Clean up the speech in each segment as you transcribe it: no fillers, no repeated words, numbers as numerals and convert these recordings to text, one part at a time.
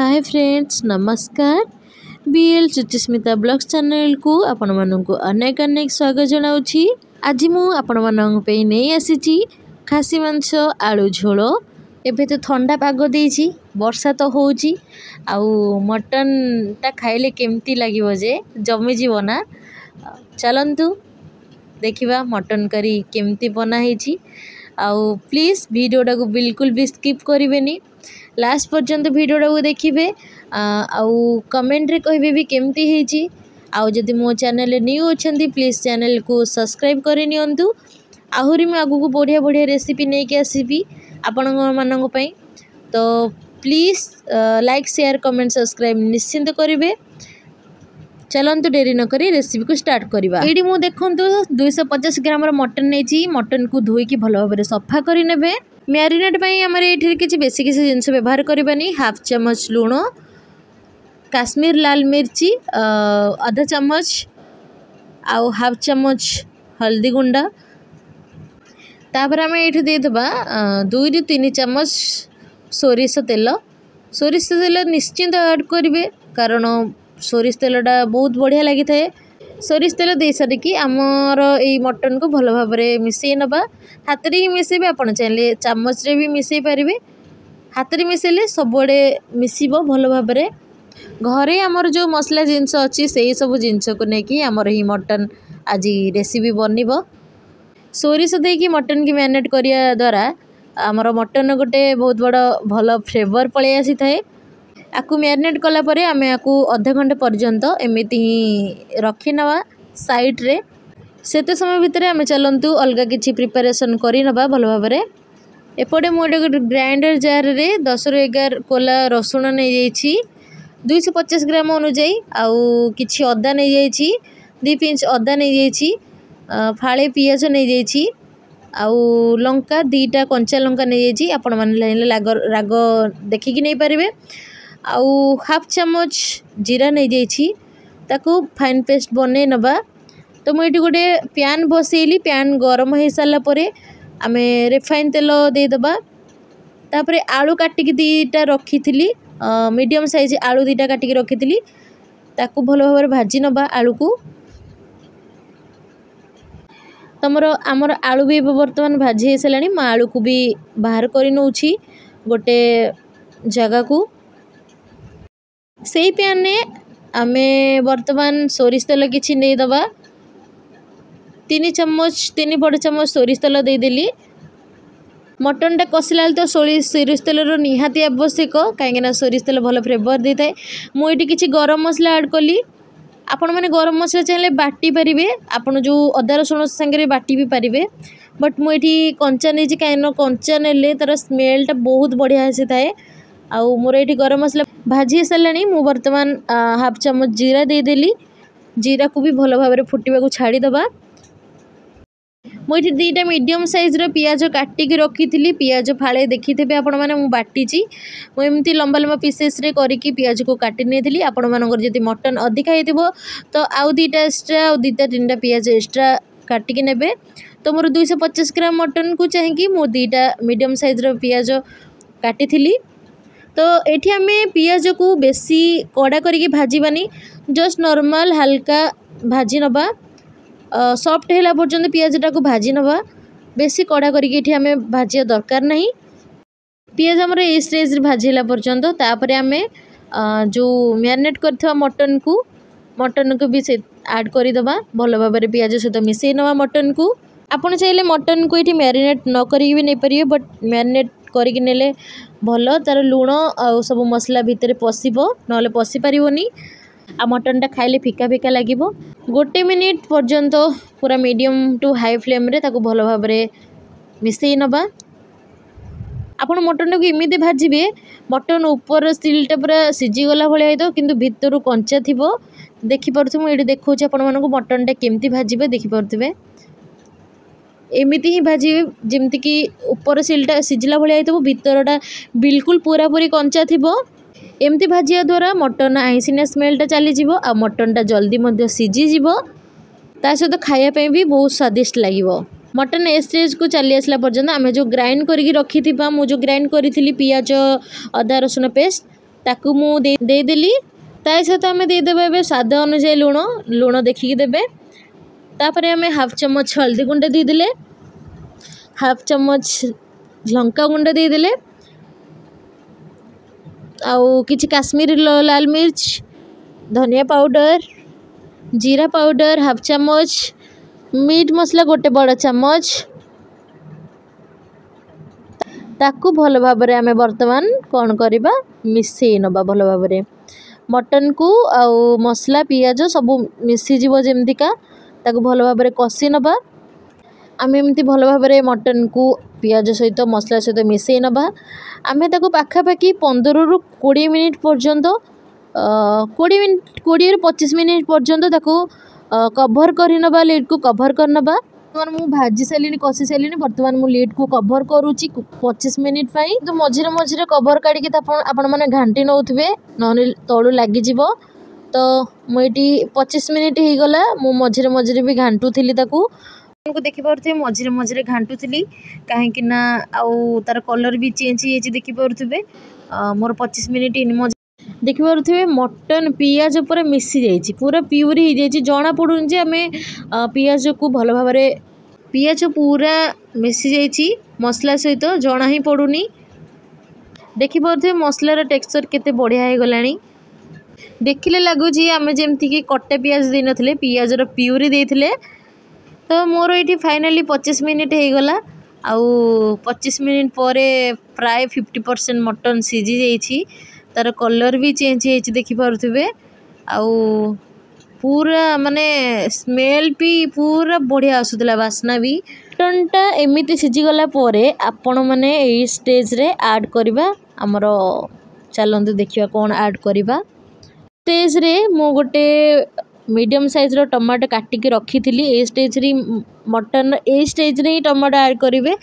Hi friends नमस्कार BL Suchismita blogs channel को आपण मानक अनेक अनेक स्वागत जनाऊँगी। आज मु आपण मानक पे नहीं आसी खासी मांस आलू झोल। एबे तो ठंडा पाग देछि वर्षा तो होउछि आउ मटन टा खाइले केमती लागिवो जे जमी जीव ना। चलंतु देखिबा मटन करी केमती बना हेछि। आउ प्लीज वीडियोटा को बिल्कुल भी स्किप करिवेनी लास्ट पर्यंत वीडियोटा को देखिए। आउ कमेंट रे कहबे भी केमती हेछि। आउ जदि मो चैनल न्यू अछंती प्लीज चैनल को सब्सक्राइब करि नियंतु। आहुरी मैं आगु को बढ़िया बढ़िया रेसिपी नहीं के आसीबी आपण मानन पई। तो please like share comment subscribe निश्चिंत करिवे। चलंतु डेरी न करी रेसिपी को स्टार्ट करिबा। एडी मु देखंतु 250 ग्राम मटन नेछि। मटन को धोई की भलो भाबरे सफा करि नेबे। मैरिनेट पई हमर एठी किछि बेसी किछि जिंस व्यवहार करबानी। हाफ चम्मच लूण, काश्मीर लाल मिर्ची आधा चम्मच आउ हाफ चम्मच हल्दी गुंडा। तापर आम ये दे दबा 2 ରୁ 3 चम्मच सोरिष तेल। सोरिष तेल निश्चिंत ऐड करेंगे कारण सोरिष तेलटा बहुत बढ़िया लगी थाए। सोरिष तेल दे सारिकी आमर ये मटन को भल भाव मिसई नवा। हाथ ही मिसेबे आपण चाहिए चामच रे भी मिसई पारे। हाथ में मिसेले सबुआड़े मिसब भल भाव। घरे आमर जो मसला जिनस अच्छी से सब जिनस को लेकिन आमर ही मटन आज रेसिपी बनब। सोरिष देकी मटन की मैरिनेट करिया द्वारा आमर मटन गोटे बहुत बड़ भल फ्लेवर पलि आसी थाए। आकु मैरिनेट कला परे आमे आकु आधा घंटा पर्यंत एमिति ही रखी नवा साइड रे। सेते समय भितर आमे चलंतु अलगा किछि प्रिपरेशन करि नबा भल भाबरे। एपटे मो ग्राइंडर जार रे 10 ରୁ 11 कोला रसुण नै जाइछि। 250 ग्राम अनुଯାयी आउ किछि अदा नै जाइछि। 2 पिंच अदा नै जाइछि। फाळे पियाज नै जाइछि आउ लंका 2टा कंचा लंका नै जाइछि। आपण माने राग देखि कि नै परिबे। आउ हाफ चम्मच जीरा नहीं जाइछि ताकू फाइन पेस्ट बने नबा। तो मुझे गोटे पैन बसैली। पैन गरम हो सारा परे आमे रिफाइन तेल दे दबा। तापरे आलू काटिकी 2टा रखी थी मीडियम साइज आलू 2टा काटिकी रखी थी ताकू भल भाव भाजी नबा आलू को। तमर आमर आलू भी बर्तमान भाजी हो सारानी। मैं आलू को भी बाहर कर नौछि गोटे जगह को। से पैन ने आमे बर्तमान सोरिष तेल किछि नहीं दबा। 3 बड़ चम्मच सोरिष तेल देदेली। मटन टा कसिला तो सोरिष तेल निहाती आवश्यक कहीं सोरिष तेल भल फ्लेवर दे थाए। मुझे किछि गरम मसला ऐड कली। आपण मैंने गरम मसला चाहिए बाटी पारे। आपड़ जो अदा रसुण सांगे बाटी भी पारे बट मुझे कंचा नहीं कहीं कंचा नेले तार स्मेलटा बहुत बढ़िया आसी थाए। आउ मोर ये गरम मसला भाजी सारानी। मु बर्तमान हाफ चम्मच जीरा देदेली। जीरा को भी भल भाव फुटा छाड़ीदबा। मुझे 2टा मीडियम साइज पियाज काटिकी रखी थी। पियाज फाड़े देखी थे आपण मैंने बाटी मुझे लंबा लंबा पीसेस रे करके पियाज को काटी नहीं। आपण मानकर जब मटन अधिका हो तो आउ 2टा एक्सट्रा आउ 2टा 3टा पियाज एक्सट्रा काटिकी नेबे। तो मोर 250 ग्राम मटन को चाहिए मु 2टा मीडियम साइज पियाज काटी थी। तो ये आम पियाज को बेसी कड़ा करके भाजबानी जस्ट नॉर्मल हल्का भाजी नबा। सॉफ्ट है पर्यंत पियाजटा को भाजी नबा। बेसी कड़ा करके आम भाजिया दरकार नहीं। पियाज आमर ए स्टेज भाजीला पर्यंत तापर आम जो मैरिनेट करथिबा मटन को भी से ऐड करदबा। भल भाव पियाज सहित मिसई नवा मटन को। आपन चाहिए मटन को ये मैरिनेट न करी भी नहीं पारे बट मैरिनेट करके नेले भल तार लूण आ सब मसला भितर पशिबो नले पशि पारिबोनी। आ मटन टा खाइले फिका फिका लगे। 1 मिनिट पर्यंत पूरा मीडियम टू हाई फ्लेम रे ताको भल भाव मिसई नबा। आपण मटन को इमिदे भाजिबे मटन ऊपर स्टीलटा पूरा सिझीगला भाई तो किंतु भितर कंचा थिबो। देखि पारुथु मुझे देखौछि आपण मानको मटन टा केमती भाजिबे देखि पारुथबे। एमिति ही भाजी जमती कि ऊपर सिलटा सिझला भाई तो भितरटा बिल्कुल पूरा पूरी कंचा थिबो। एमती भाजिया द्वारा मटन आईसिना स्मेलटा चलीज आ मटनटा जल्दी मध्य सीझीज ता सहित खायापी भी बहुत स्वादिष्ट लगे। मटन ए स्टेज को चली आसला पर्यंत आम जो ग्राइंड करके रखी मुझे ग्राइंड करी पियाज अदा रसुण पेस्ट ताकू मु देदेली सहित आम देदेबा ए स्वाद अनुसार लुण लुण देखिकी देबे। तापर आम हाफ चम्मच हल्दी गुंड देदेले, हाफ चम्मच लंका गुंड देदेले, आउ किछि काश्मीरी लाल मिर्च, धनिया पाउडर, जीरा पाउडर हाफ चम्मच, मीट मसला गोटे बड़ चम्मच, ताकू भल भाव आम बर्तमान कौन करवा मिसई नबा भल भाव मटन को आउ मसला पियाज सब मिसीज जमतीका ताकू भल भाव कषि नबा। आम एमती भल भाव मटन को पियाज सहित मसला सहित मिसई नबा। आम ताकू पाखापाखि 15 ରୁ 20 मिनिट पर्यंत 20 ରୁ 25 मिनिट पर्यंत ताकू कभर कर नबा, लिड को कभर कर नबा। बर्तमान मु भाजी सारे कषि सारे बर्तमान मु लिड को कभर करुच्ची 25 मिनिट पाई। तो मझिरे मझिरे कभर काढ़ी आपण मैंने घाटी नौथे ना तलू लगिज। तो मुझे 25 मिनिट हो गला मु मझिरे मझिरे भी घाटुली ताकू देखिपे मझिरे मझिरे घाटुली कहीं आउ तार कलर भी चेंज हो देखिपे मोर 25 मिनिट देखिपे मटन पियाज पर मिसी जाइए पूरा प्यूरी हो जाइए जना पड़ून जे आम पियाज को भल भाव पियाज पूरा मिसी जाइए मसला सहित जना ही पड़ूनी। देखिपे मसलार टेक्सचर केते बढ़िया हो गलानी देखिले लगुच आम जमती कि कटा पियाज दे नथिले पियाजर प्यूरी देथिले। तो मोर ये फाइनाली 25 मिनिट हो गला आउ 25 मिनिट पर प्राय 50% मटन सीझी जाइए तार कलर भी चेंज हो देखिपे आउ पूरा माने स्मेल भी पूरा बढ़िया आसूला बास्ना भी। मटनटा एमती सीझीगला आपण मैंने यही स्टेज रे ऐड करवा आमर चलतु देखिए कौन ऐड करवा। स्टेज रे मु गोटे मीडियम साइज रो टमाटो काटिकी रखी थी ए स्टेज रे मटन ए स्टेज रे टमाटो ऐड करेंगे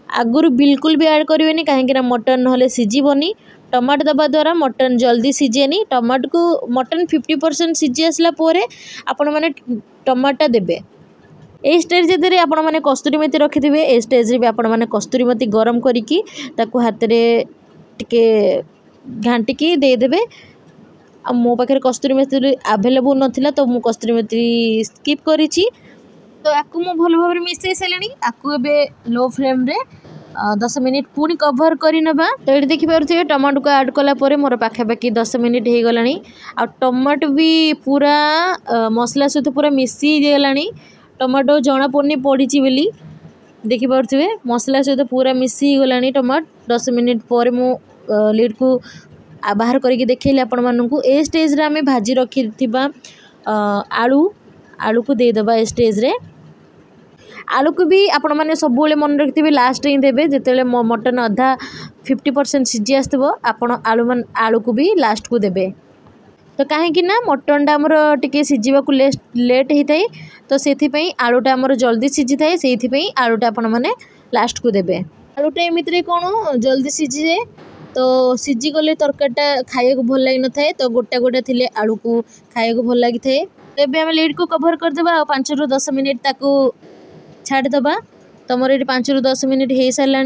आगुरी बिल्कुल भी ऐड करेंगे कहीं मटन ना सीझीबनी। टमाटो दबा द्वारा मटन जल्दी सीझेनी टमाटो को मटन 50% सीझी आसला आपण मैंने टमाटो देबे। ए स्टेज रे आपण मैंने कस्तूरी मेथी रखिथे ए स्टेज रे भी आपण मैंने कस्तूरी मेथी गरम करिकी ताकू हाथ रे टिके घांटिकी देदेबे। आ मो पाखे कस्तूरी मेथी आभेलेबल नाला तो मु कस्तूरी मेथी स्किप करिछि। तो आपको मु भल भाव मिसई सारे आपको एवं लो फ्लेम रे 10 मिनिट पुणी कभर कर नबा। तो ये देखिपे टमाटो को ऐड कलापर मोर पाखापाखि 10 मिनिट हो गला आ टमाटो भी पूरा मसला सहित पूरा मिसी गला टमाटो जना पड़नी पड़ी बोली देखिपे मसला सहित पूरा मिसी गला टमाटो 10 मिनिट पर मु लिड को बाहर करके देखिले आपण मानू। ए स्टेज रे आम भाजी रखी आलू आलू को देदेबा ए स्टेज रे आलू को भी आपण मैंने सब मन रखिथे लास्ट ही देवे जिते मटन अधा 50% सीझी आसो आपण आलू को भी लास्ट को देवे। तो कहीं मटनटा आमर टिके सीझा लेट होता है तो से आलूटा आमर जल्दी सीझी थाए से आलूटा आपण मैंने लास्ट को देवे। आलूटा एमती कौन जल्दी सीझी जाए तो सीझी गले तरकारीटा खाया भल लगी न था तो गोटा गोटा थी आलू को खाया भल लगी थाए। तो आम लिड को कभर करदे 5 ରୁ 10 मिनिट ताकू छाड़देबा। तो मोर ये 5 ରୁ 10 मिनिट हो सारा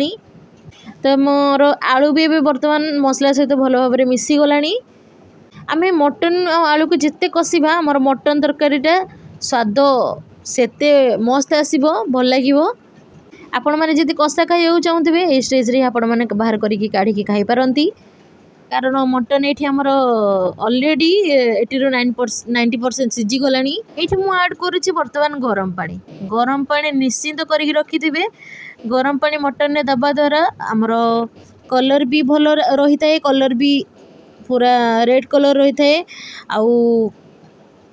तो मोर आलू भी एवं बर्तमान मसला सहित भल भाव मिसी गला। आम मटन आलू को जिते कषा आमर मटन तरकारीटा स्वाद सेते मस्त आसो भल लगे। आपण मैंने जब कषा खाइबा चाहूथे ये स्टेज रे आपण मैंने बाहर करके काढ़ी खाई पारती कारण मटन ये आमर अलरेडी 80 ରୁ 90% सीझी गला। ये मुझे ऐड करुच्ची बर्तमान गरम पानी निश्चिंत करके रखिथे। गरम पानी मटन ने दबा द्वारा आमर कलर भी भल रही है कलर भी पूरा रेड कलर रही है आउ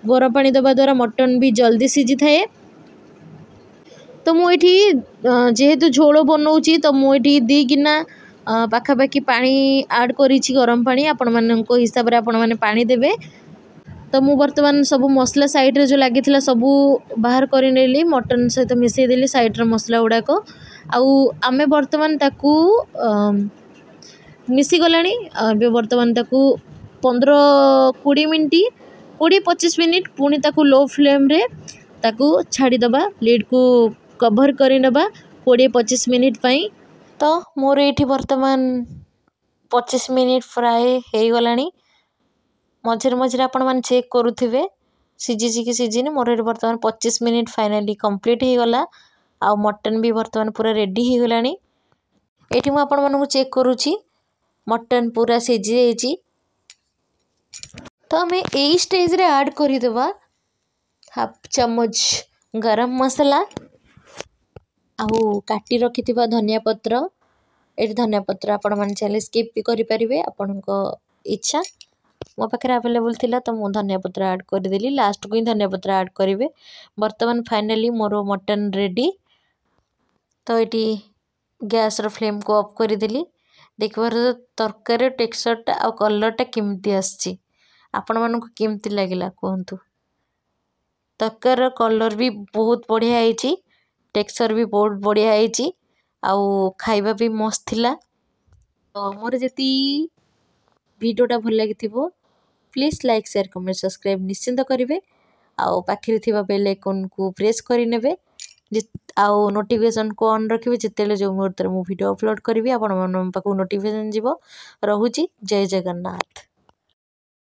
गरम पानी दबा द्वारा मटन भी जल्दी सीझी थाए। तो मुझे जेहेतु झोल बनाऊँगी तो मुझे 2 गिना पाखापाखि पानी ऐड करिछि गरम पानी आपण मानक हिसाब रे आपण माने पानी देबे। तो मु बर्तमान सब मसला साइड रे जो लगी सब बाहर कर नेली मटन सहित मिसई देली साइड रे मसला गुड़ाक आउ आमे बर्तमान ताकू मिसी गलानी बर्तमान ताकू 15-20 मिनट 20-25 मिनट पुणी ताकू लो फ्लेम रे ताकू छाड़ी दबा लिड को कभर कर नबा 20-25 मिनट पाई। तो मोर ये बर्तमान 25 मिनिट फ्राए हो गलानी मझे मझे आपण मैंने चेक करुवे सीझी कि सीझिनी मोर ये बर्तमान 25 मिनिट फाइनाली कंप्लीट हो गला आ मटन भी बर्तमान पूरा रेडी हो गलानी ये मुझे आपण मानू चेक करुच्ची मटन पूरा सीझी जाइए तो आम यही स्टेज रे ऐड करदेवा हाफ चम्मच गरम मसला आउ काटी रखि धनिया पत्र ये धनिया पत्र आपण मैंने चाहिए स्किप भी करेंगे आपण इच्छा मो पाखे आवेलेबल थिला तो मु धनिया पत्र ऐड करदेली लास्ट को ही धनिया पत्र ऐड करेंगे बर्तमान फाइनाली मोर मटन रेडी तो ये गैस रो फ्लेम को ऑफ करदेली देखबार तरकारी टेक्सचरटा आ कलरटा केमती आसी आपण मानक केमती लगिला कहतु तरकारी कलर भी बहुत बढ़िया है टेक्सचर भी बहुत बढ़िया है आउ खाइबा भी मस्त थिला तो मोर जति वीडियोटा भल लगी please like share comment subscribe निश्चिंत करेंगे आउ पाखिरे थिबा बेल आइकन को प्रेस करेंगे आउ नोटिफिकेशन को ऑन रखिए जिते जो मुहूर्त में वीडियो अपलोड करी आपण मन पाखु नोटिफिकेशन जीव रहुची जय जगन्नाथ।